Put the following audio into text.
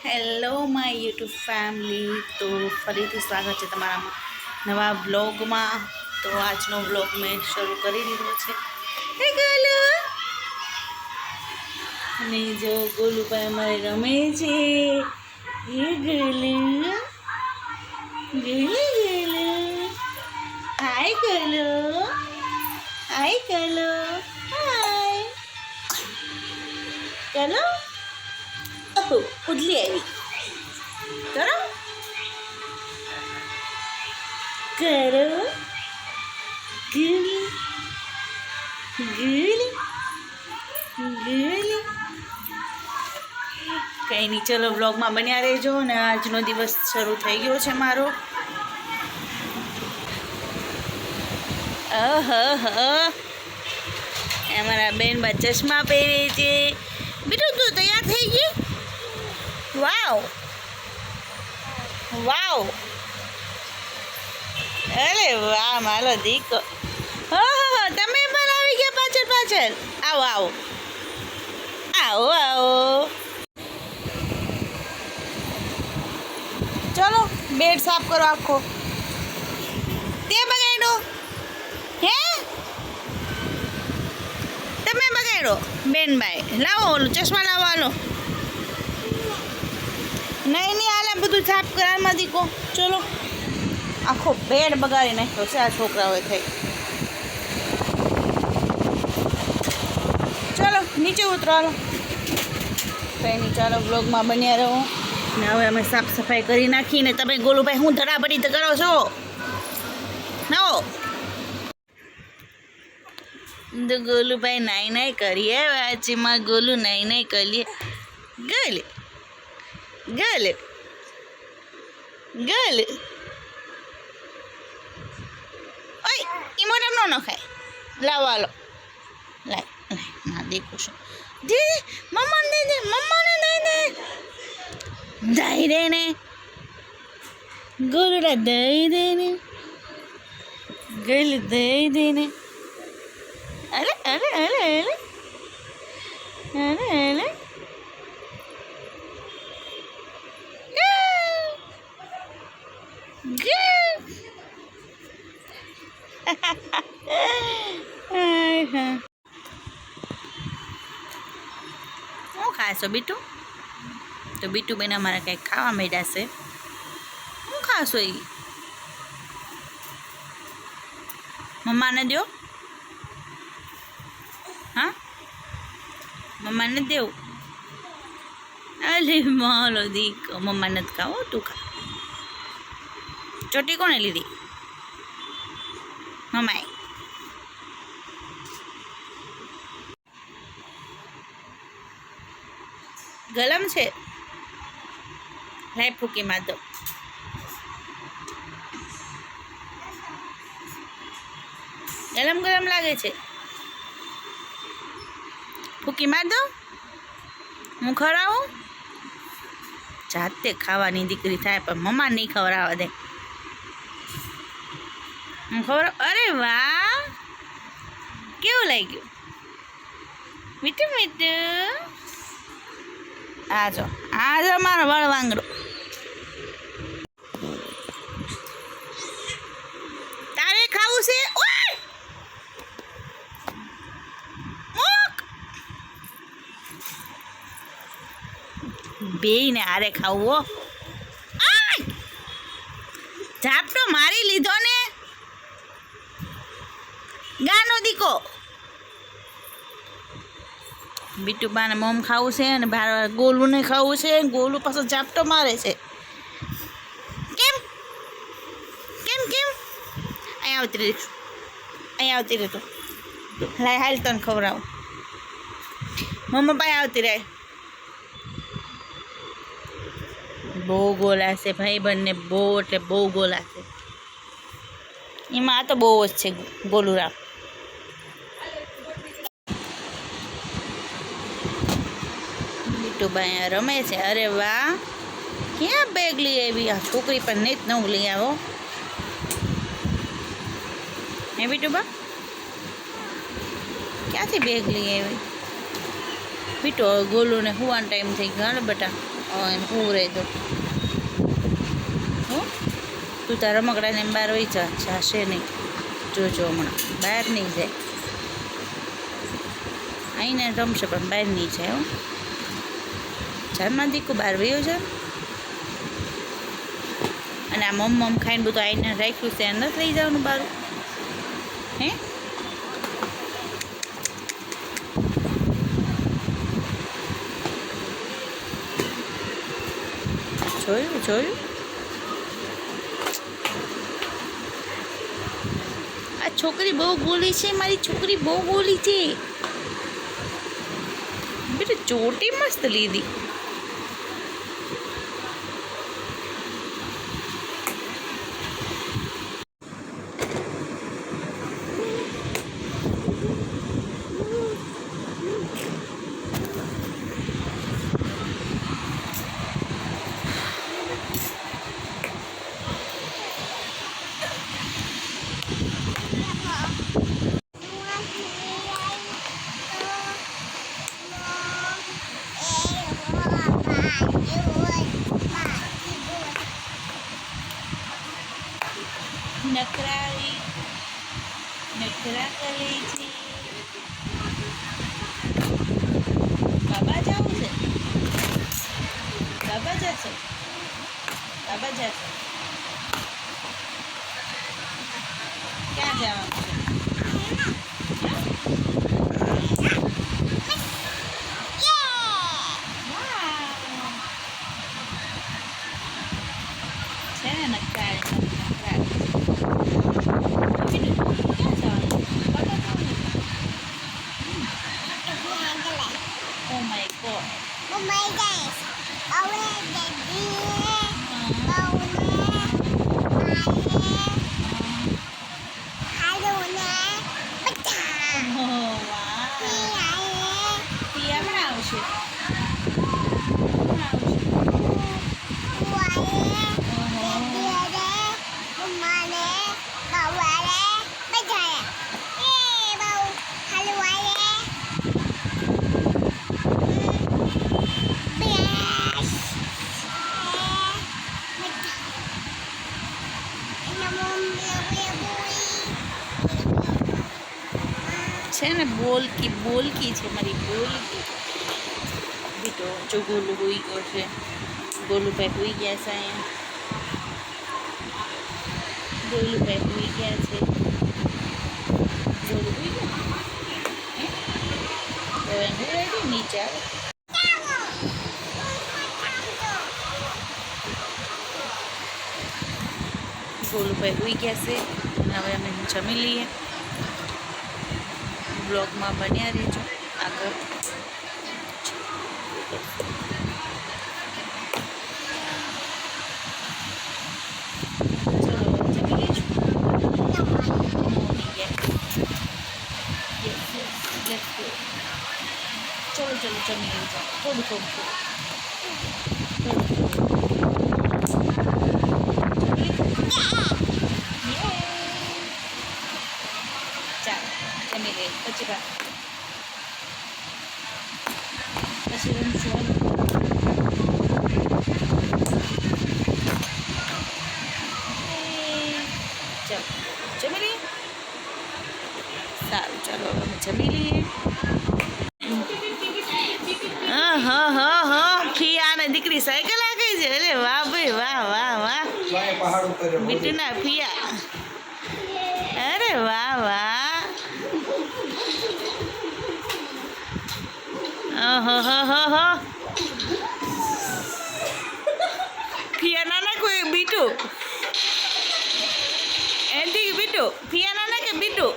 Hello my YouTube family. તો ફરીથી સ્વાગત છે તમારા નવા બ્લોગમાં. તો આજનો બ્લોગ મેં શરૂ કરી દીધો છે. હે ગોલુ, અને જો ગોલુભાઈ અમારે રમે છે. એ ગોલુ, ગોલુ, હાય ગોલુ, હાય ગોલુ, હાય ચલો. ઉડલી આવી કરો કરો ગીલી ગીલી ગીલી. કંઈ નહીં, ચલો વ્લોગમાં બન્યા રહેજો. ને આજનો દિવસ શરૂ થઈ ગયો છે મારો. અમારા બેન બા ચશ્મા પહેરે છે. બીજું તું તૈયાર થઈ ગઈ? વાવ વાવ, અરે વાહ મારો દીકો. હા, તમે પણ આવી ગયા પાછળ પાછળ. આવો આવો આવો આવો. ચલો બેડ સાફ કરો આખો. તે બગાડ્યો હે? તમે બગાડ્યો બેનભાઈ? લાવો ઓલું ચશ્મા લાવો. હાલો. નહીં હાલે બધું સાફ કરવામાંથી દીકો. ચલો, આખો બેડ બગાડી નાખ્યો છે આ છોકરાઓએ થઈ. ચલો નીચે ઉતરો. હાલો કંઈ નહીં, ચાલો બ્લોગમાં બન્યા રહો. ને હવે અમે સાફ સફાઈ કરી નાખીને તમે ગોલુભાઈ હું ધડાબડી તો કરો છો? નવો તો ગોલુભાઈ નાઈ નાઈ કરીએ. વાંચીમાં ગોલું નાઈ નાઈ કરીએ. ગલે ગલે ગલે. ઓય ઇમોટમ નો ખાય. લાવો હાલો. લાય ના દેખું છું. દે મમ્માને દે દે, મમ્માને દે દે. દઈ દે ને ગોલુડા, દઈ દે ને ગોલું, દઈ દે ને. અરે અરે અરે અરે અરે અરે. શું ખાશો બીટુ? તો બીટુ બેન અમારે કંઈક ખાવા માંડ્યા છે. શું ખાશો? એ મમ્માને દો. હા, મમ્માને દેવું. અરે મારો દીકો, મમ્મા નથી ખાવો, તું ખા. ચોટી કોણે લીધી? મમ્માએ. ગલમ છે, લાઈ ફૂકી માર દો. ગરમ ગરમ લાગે છે, ફૂકી માર દો. હું ખવડાવું? જાતે ખાવાની દીકરી થાય પણ મમ્મા નહીં ખવડાવવા દે. હું ખવડાવ. અરે વાહ, કેવું લાગ્યું? મીઠું મીઠું. આ જો મારો વળવાંગડો. તારે ખાવું છે? બેયને હારે ખાવું. ઝાપટો મારી લીધો ને ગાનો દીકો. બીટુબાને મોમ ખાવું છે અને ગોલુને ખાવું છે. ગોલું પાછો ઝાપટો મારે છે. કેમ કેમ કેમ? અહીંયા આવતી રહે તું. લાય હાલ તને ખવડાવું. મમ્મા પાસે આવતી રહે. બહુ ગોલા છે ભાઈ બંને, બહુ એટલે બહુ ગોલા છે. એમાં આ તો બહુ જ છે ગોલુરામ. બીટુભાઈ રમે છે. અરે વાહ, ક્યાં બેગ લઈ આવી? આ છોકરી પણ નહીં જ નવું લઈ આવો. હે બીટુબા, ક્યાંથી બેગ લઈ આવી? પીટો ગોલું ને હુવાનો ટાઈમ થઈ ગયો ને બેટા એને હું રહી દો હો તું તારા રમકડાને એમ બહાર વહી જાશે નહીં જોજો હમણાં બહાર નહીં જાય આઈને રમશે પણ બહાર નહીં જાય હો જાનમાં દીકું બહાર વયો છે અને આ મમ ખાઈને બધું આઈને રાખ્યું છે અંદર લઈ જવાનું બારું હે જોયું આ છોકરી બહુ બોલી છે મારી છોકરી બહુ બોલી છે બેટા ચોટી મસ્ત લીધી નખરા કરે છે બાબા જવું છે બાબા જશે ક્યાં જવાનું છે ને નખરા છે ને બોલકી છે મારી બોલકી બેટો જો ગોલું હોઈ ગયો છે ગોલુભાઈ હોઈ ગયા છે અહીંયા ગોલુભાઈ હોઈ ગયા છે ગોલું હોઈ ગયો હવે હું રેડી નીચે આવે ગોલુભાઈ હોઈ ગયા છે હવે અમે જમી લઈએ બ્લોગમાં બન્યા રહેજો આગળ ચલો જમી લેજો થોડું ચાલો જમી લઈએ પછી રમશું ચાલો જમી લઈએ સારું ચાલો હવે અમે જમી લઈએ ફિયાને દીકરી સાયકલ આગી છે અરે વાહ ભાઈ વાહ બીટુના ફિયા અરે વાહ ઓહો ફિયા નાના કોઈ બીટુ એન્ટી બીટુ ફિયા નાના કે બીટુ